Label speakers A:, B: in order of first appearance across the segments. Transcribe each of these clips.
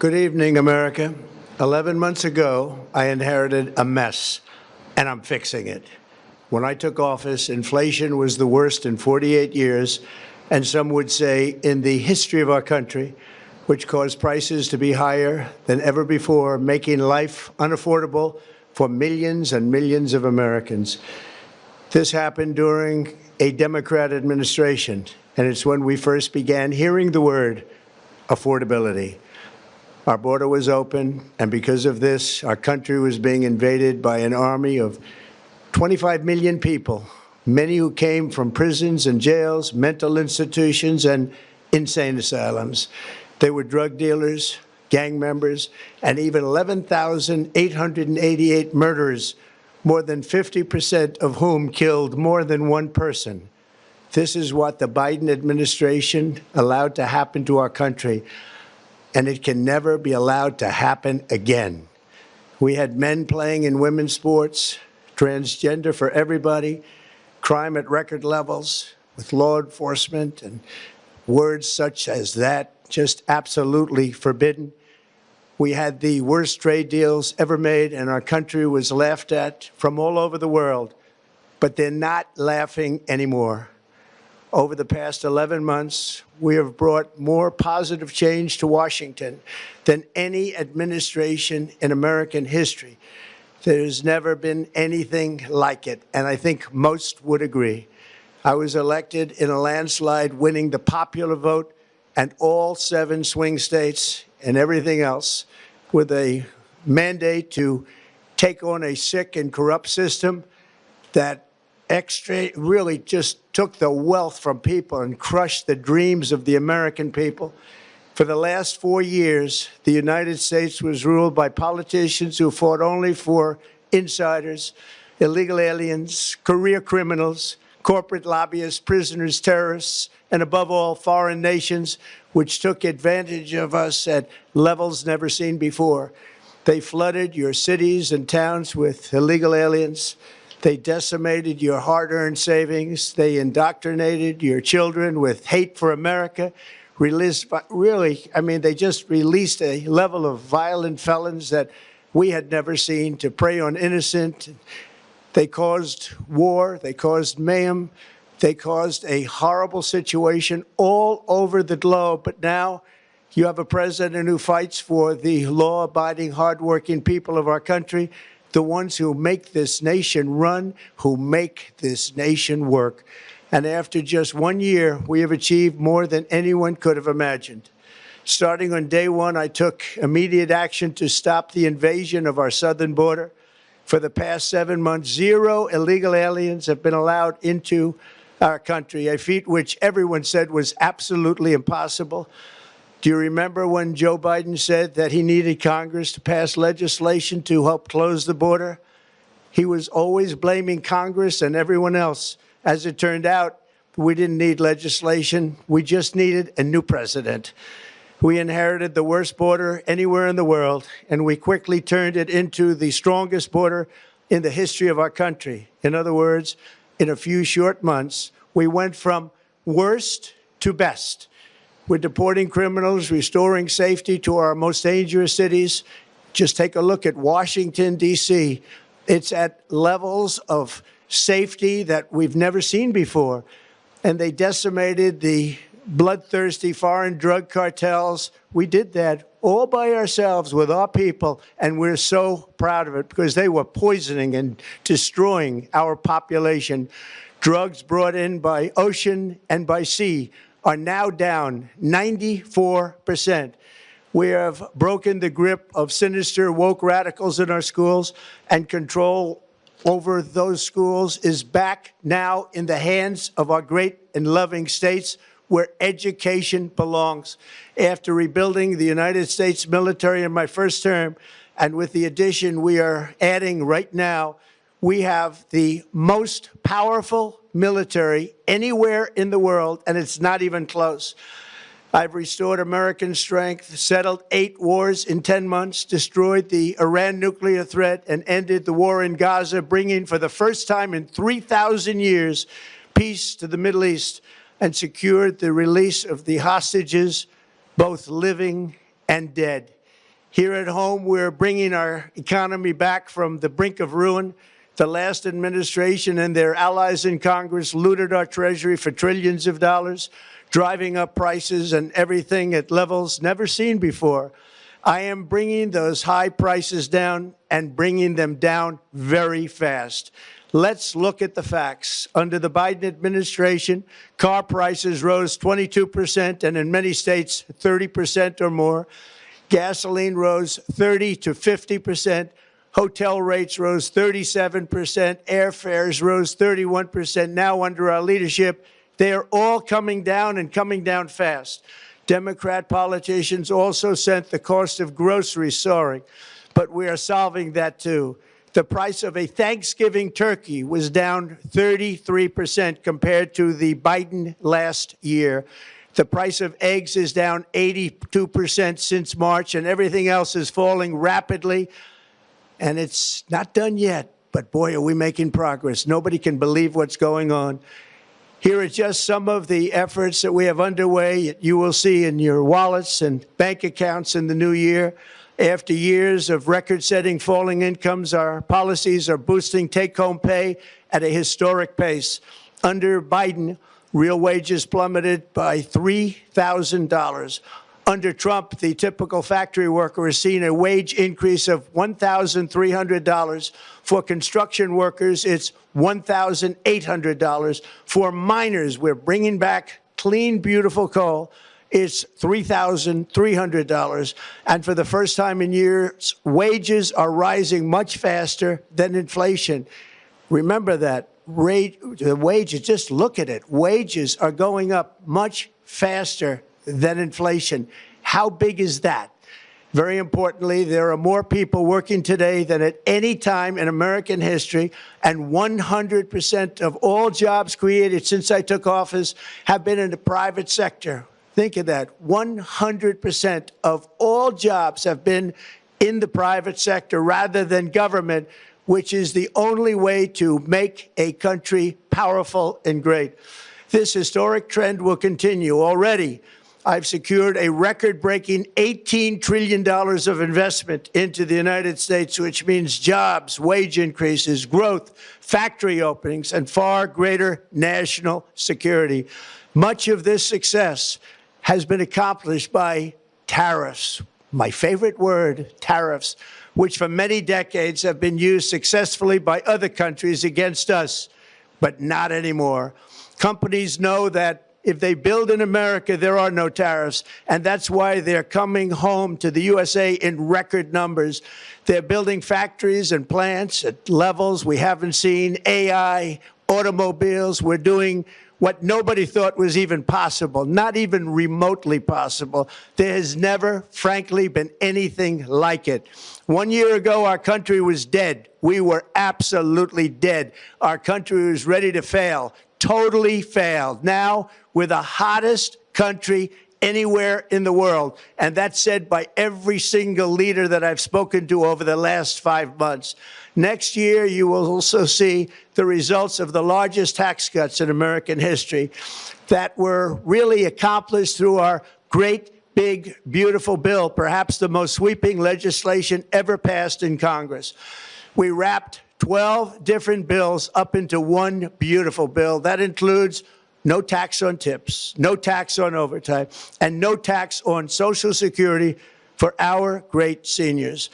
A: Good evening, America. 11 months ago, I inherited a mess, and I'm fixing it. When I took office, inflation was the worst in 48 years, and some would say in the history of our country, which caused prices to be higher than ever before, making life unaffordable for millions and millions of Americans. This happened during a Democrat administration, and it's when we first began hearing the word affordability. Our border was open, and because of this, our country was being invaded by an army of 25 million people, many who came from prisons and jails, mental institutions, and insane asylums. They were drug dealers, gang members, and even 11,888 murderers, more than 50% of whom killed more than one person. This is what the Biden administration allowed to happen to our country, and it can never be allowed to happen again. We had men playing in women's sports, transgender for everybody, crime at record levels with law enforcement, and words such as that just absolutely forbidden. We had the worst trade deals ever made, and our country was laughed at from all over the world. But they're not laughing anymore. Over the past 11 months, we have brought more positive change to Washington than any administration in American history. There's never been anything like it, and I think most would agree. I was elected in a landslide, winning the popular vote and all 7 swing states and everything else, with a mandate to take on a sick and corrupt system that really just took the wealth from people and crushed the dreams of the American people. For the last 4 years, the United States was ruled by politicians who fought only for insiders, illegal aliens, career criminals, corporate lobbyists, prisoners, terrorists, and above all, foreign nations, which took advantage of us at levels never seen before. They flooded your cities and towns with illegal aliens. They decimated your hard-earned savings. They indoctrinated your children with hate for America. They just released a level of violent felons that we had never seen to prey on innocent. They caused war. They caused mayhem. They caused a horrible situation all over the globe. But now you have a president who fights for the law-abiding, hardworking people of our country, the ones who make this nation run, who make this nation work. And after just 1 year, we have achieved more than anyone could have imagined. Starting on day one, I took immediate action to stop the invasion of our southern border. For the past 7 months, 0 illegal aliens have been allowed into our country, a feat which everyone said was absolutely impossible. Do you remember when Joe Biden said that he needed Congress to pass legislation to help close the border? He was always blaming Congress and everyone else. As it turned out, we didn't need legislation. We just needed a new president. We inherited the worst border anywhere in the world, and we quickly turned it into the strongest border in the history of our country. In other words, in a few short months, we went from worst to best. We're deporting criminals, restoring safety to our most dangerous cities. Just take a look at Washington, D.C. It's at levels of safety that we've never seen before. And they decimated the bloodthirsty foreign drug cartels. We did that all by ourselves with our people, and we're so proud of it because they were poisoning and destroying our population. Drugs brought in by ocean and by sea are now down 94%. We have broken the grip of sinister woke radicals in our schools, and control over those schools is back now in the hands of our great and loving states where education belongs. After rebuilding the United States military in my first term, and with the addition we are adding right now, we have the most powerful military anywhere in the world, and it's not even close. I've restored American strength, settled 8 wars in 10 months, destroyed the Iran nuclear threat, and ended the war in Gaza, bringing for the first time in 3,000 years peace to the Middle East, and secured the release of the hostages, both living and dead. Here at home, we're bringing our economy back from the brink of ruin. The last administration and their allies in Congress looted our Treasury for trillions of dollars, driving up prices and everything at levels never seen before. I am bringing those high prices down and bringing them down very fast. Let's look at the facts. Under the Biden administration, car prices rose 22% and in many states 30% or more. Gasoline rose 30 to 50%. Hotel rates rose 37%. Airfares rose 31%. Now, under our leadership, they are all coming down and coming down fast. Democrat politicians also sent the cost of groceries soaring, but we are solving that too. The price of a Thanksgiving turkey was down 33% compared to the Biden last year. The price of eggs is down 82% since March, and everything else is falling rapidly. And it's not done yet, but boy, are we making progress. Nobody can believe what's going on. Here are just some of the efforts that we have underway. You will see in your wallets and bank accounts in the new year. After years of record-setting falling incomes, our policies are boosting take-home pay at a historic pace. Under Biden, real wages plummeted by $3,000. Under Trump, the typical factory worker has seen a wage increase of $1,300. For construction workers, it's $1,800. For miners, we're bringing back clean, beautiful coal. It's $3,300. And for the first time in years, wages are rising much faster than inflation. Remember that. The wages, just look at it. Wages are going up much faster than inflation. How big is that? Very importantly, there are more people working today than at any time in American history, and 100% of all jobs created since I took office have been in the private sector. Think of that. 100% of all jobs have been in the private sector rather than government, which is the only way to make a country powerful and great. This historic trend will continue. Already, I've secured a record-breaking $18 trillion of investment into the United States, which means jobs, wage increases, growth, factory openings, and far greater national security. Much of this success has been accomplished by tariffs. My favorite word, tariffs, which for many decades have been used successfully by other countries against us, but not anymore. Companies know that if they build in America, there are no tariffs, and that's why they're coming home to the USA in record numbers. They're building factories and plants at levels we haven't seen, AI, automobiles. We're doing what nobody thought was even possible, not even remotely possible. There has never, frankly, been anything like it. 1 year ago, our country was dead. We were absolutely dead. Our country was ready to fail, totally failed. Now, we're the hottest country anywhere in the world, and that's said by every single leader that I've spoken to over the last 5 months. Next year, you will also see the results of the largest tax cuts in American history that were really accomplished through our great, big, beautiful bill, perhaps the most sweeping legislation ever passed in Congress. We wrapped 12 different bills up into one beautiful bill. That includes no tax on tips, no tax on overtime, and no tax on Social Security for our great seniors.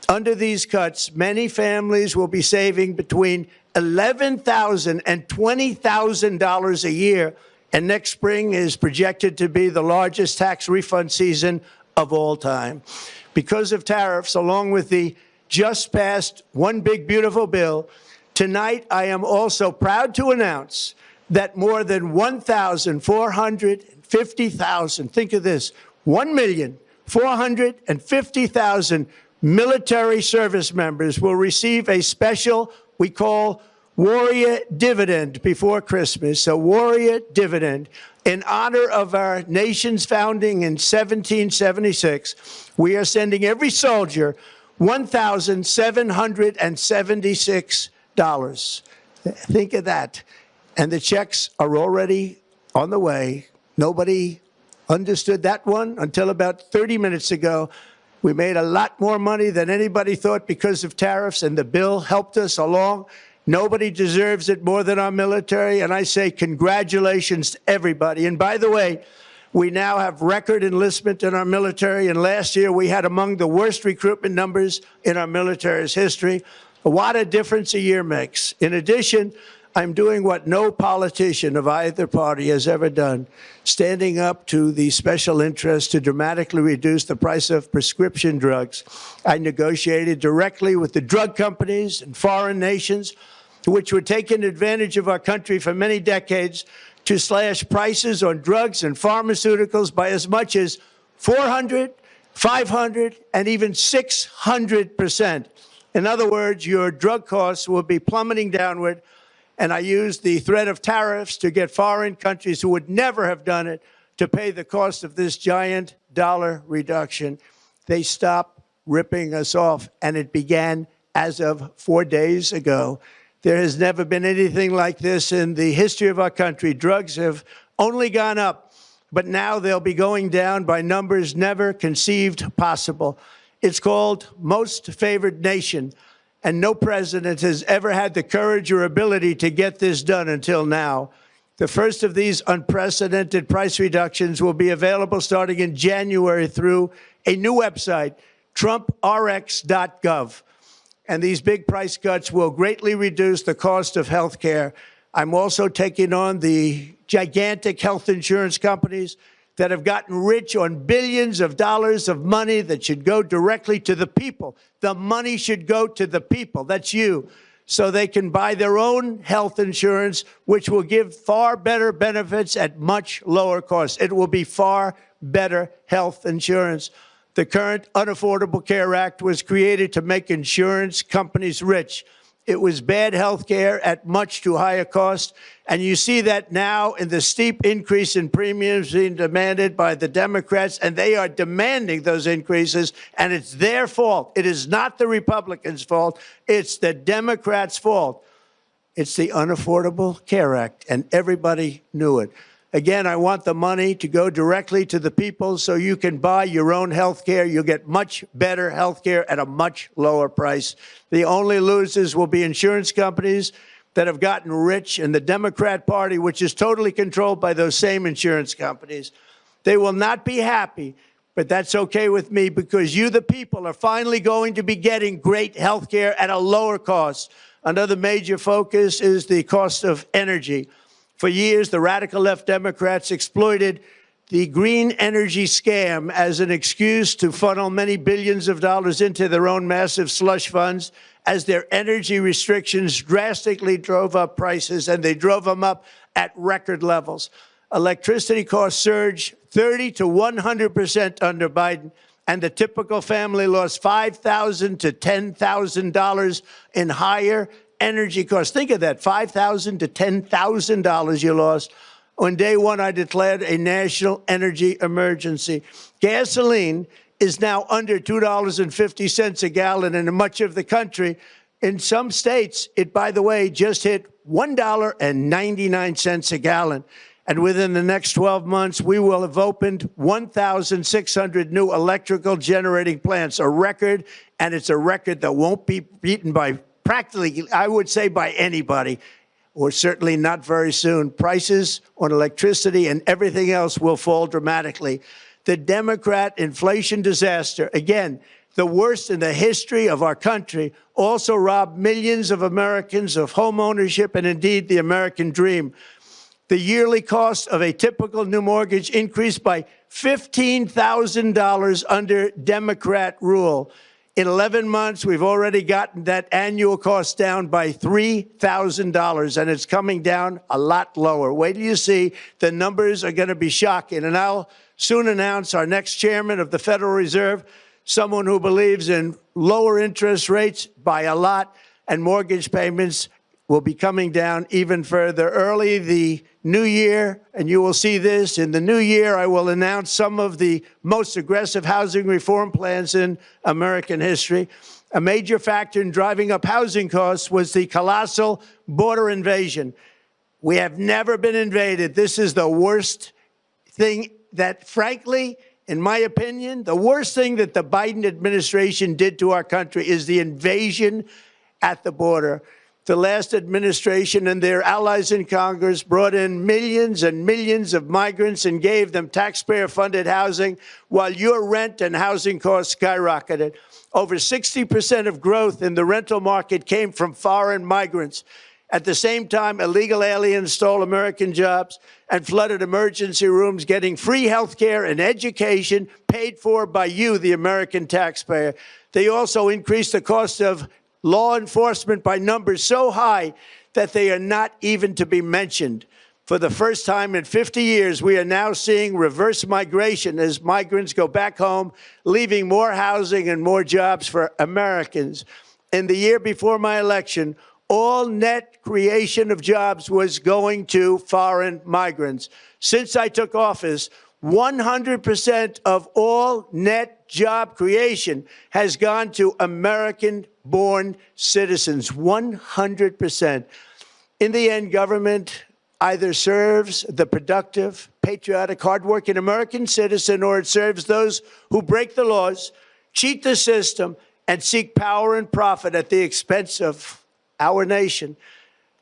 A: Under these cuts, many families will be saving between $11,000 and $20,000 a year, and next spring is projected to be the largest tax refund season of all time. Because of tariffs, along with the just passed One Big Beautiful Bill, tonight I am also proud to announce that more than 1,450,000, think of this, 1,450,000 military service members will receive a special, we call Warrior Dividend before Christmas, a Warrior Dividend. In honor of our nation's founding in 1776, we are sending every soldier $1,776. Think of that. And the checks are already on the way. Nobody understood that one until about 30 minutes ago. We made a lot more money than anybody thought because of tariffs, and the bill helped us along. Nobody deserves it more than our military, and I say congratulations to everybody. And by the way, we now have record enlistment in our military, and last year we had among the worst recruitment numbers in our military's history. What a difference a year makes. In addition, I'm doing what no politician of either party has ever done, standing up to the special interests to dramatically reduce the price of prescription drugs. I negotiated directly with the drug companies and foreign nations, which were taking advantage of our country for many decades, to slash prices on drugs and pharmaceuticals by as much as 400, 500, and even 600%. In other words, your drug costs will be plummeting downward, and I used the threat of tariffs to get foreign countries who would never have done it to pay the cost of this giant dollar reduction. They stopped ripping us off, and it began as of 4 days ago. There has never been anything like this in the history of our country. Drugs have only gone up, but now they'll be going down by numbers never conceived possible. It's called most favored nation, and no president has ever had the courage or ability to get this done until now. The first of these unprecedented price reductions will be available starting in January through a new website, TrumpRx.gov. And these big price cuts will greatly reduce the cost of health care. I'm also taking on the gigantic health insurance companies that have gotten rich on billions of dollars of money that should go directly to the people. The money should go to the people. That's you. So they can buy their own health insurance, which will give far better benefits at much lower cost. It will be far better health insurance. The current Unaffordable Care Act was created to make insurance companies rich. It was bad health care at much too high a cost. And you see that now in the steep increase in premiums being demanded by the Democrats, and they are demanding those increases, and it's their fault. It is not the Republicans' fault. It's the Democrats' fault. It's the Unaffordable Care Act, and everybody knew it. Again, I want the money to go directly to the people so you can buy your own health care. You'll get much better health care at a much lower price. The only losers will be insurance companies that have gotten rich, and the Democrat Party, which is totally controlled by those same insurance companies. They will not be happy, but that's okay with me because you, the people, are finally going to be getting great health care at a lower cost. Another major focus is the cost of energy. For years, the radical left Democrats exploited the green energy scam as an excuse to funnel many billions of dollars into their own massive slush funds as their energy restrictions drastically drove up prices, and they drove them up at record levels. Electricity costs surged 30 to 100% under Biden, and the typical family lost $5,000 to $10,000 in higher energy costs. Think of that, $5,000 to $10,000 you lost. On day one, I declared a national energy emergency. Gasoline is now under $2.50 a gallon in much of the country. In some states, it, by the way, just hit $1.99 a gallon. And within the next 12 months, we will have opened 1,600 new electrical generating plants, a record, and it's a record that won't be beaten by practically, I would say, by anybody, or certainly not very soon. Prices on electricity and everything else will fall dramatically. The Democrat inflation disaster, again, the worst in the history of our country, also robbed millions of Americans of home ownership and indeed the American dream. The yearly cost of a typical new mortgage increased by $15,000 under Democrat rule. In 11 months, we've already gotten that annual cost down by $3,000, and it's coming down a lot lower. Wait till you see. The numbers are going to be shocking. And I'll soon announce our next chairman of the Federal Reserve, someone who believes in lower interest rates by a lot, and mortgage payments will be coming down even further. Early the new year, and you will see this, in the new year, I will announce some of the most aggressive housing reform plans in American history. A major factor in driving up housing costs was the colossal border invasion. We have never been invaded. This is the worst thing that, frankly, in my opinion, the worst thing that the Biden administration did to our country is the invasion at the border. The last administration and their allies in Congress brought in millions and millions of migrants and gave them taxpayer-funded housing while your rent and housing costs skyrocketed. Over 60% of growth in the rental market came from foreign migrants. At the same time, illegal aliens stole American jobs and flooded emergency rooms, getting free health care and education paid for by you, the American taxpayer. They also increased the cost of law enforcement by numbers so high that they are not even to be mentioned. For the first time in 50 years, we are now seeing reverse migration as migrants go back home, leaving more housing and more jobs for Americans. In the year before my election, all net creation of jobs was going to foreign migrants. Since I took office, 100% of all net job creation has gone to American-born citizens, 100%. In the end, government either serves the productive, patriotic, hardworking American citizen, or it serves those who break the laws, cheat the system, and seek power and profit at the expense of our nation.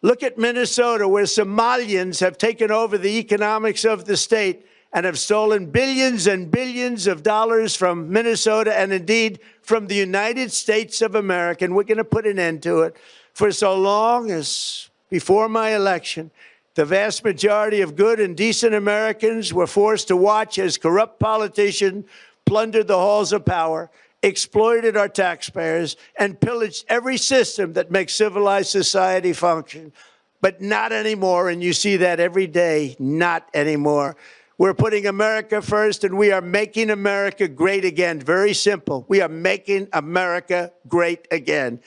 A: Look at Minnesota, where Somalians have taken over the economics of the state and have stolen billions and billions of dollars from Minnesota and indeed from the United States of America. And we're going to put an end to it. For so long as before my election, the vast majority of good and decent Americans were forced to watch as corrupt politicians plundered the halls of power, exploited our taxpayers, and pillaged every system that makes civilized society function. But not anymore, and you see that every day, not anymore. We're putting America first, and we are making America great again. Very simple. We are making America great again.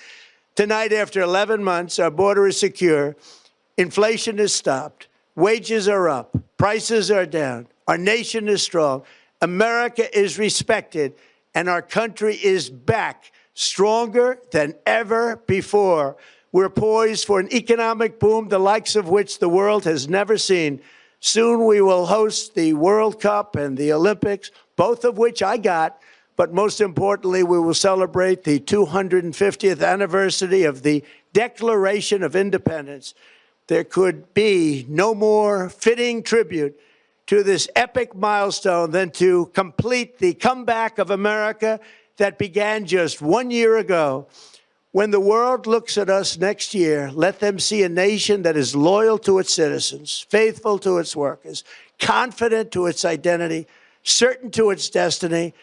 A: Tonight, after 11 months, our border is secure. Inflation has stopped. Wages are up. Prices are down. Our nation is strong. America is respected. And our country is back, stronger than ever before. We're poised for an economic boom, the likes of which the world has never seen. Soon we will host the World Cup and the Olympics, both of which I got. But most importantly, we will celebrate the 250th anniversary of the Declaration of Independence. There could be no more fitting tribute to this epic milestone than to complete the comeback of America that began just 1 year ago. When the world looks at us next year, let them see a nation that is loyal to its citizens, faithful to its workers, confident to its identity, certain to its destiny,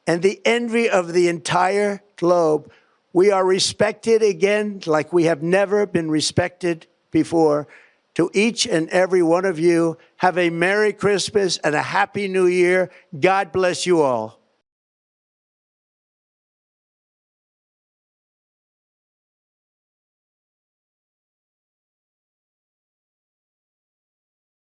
A: and the envy of the entire globe. We are respected again like we have never been respected before. To each and every one of you, have a Merry Christmas and a Happy New Year. God bless you all.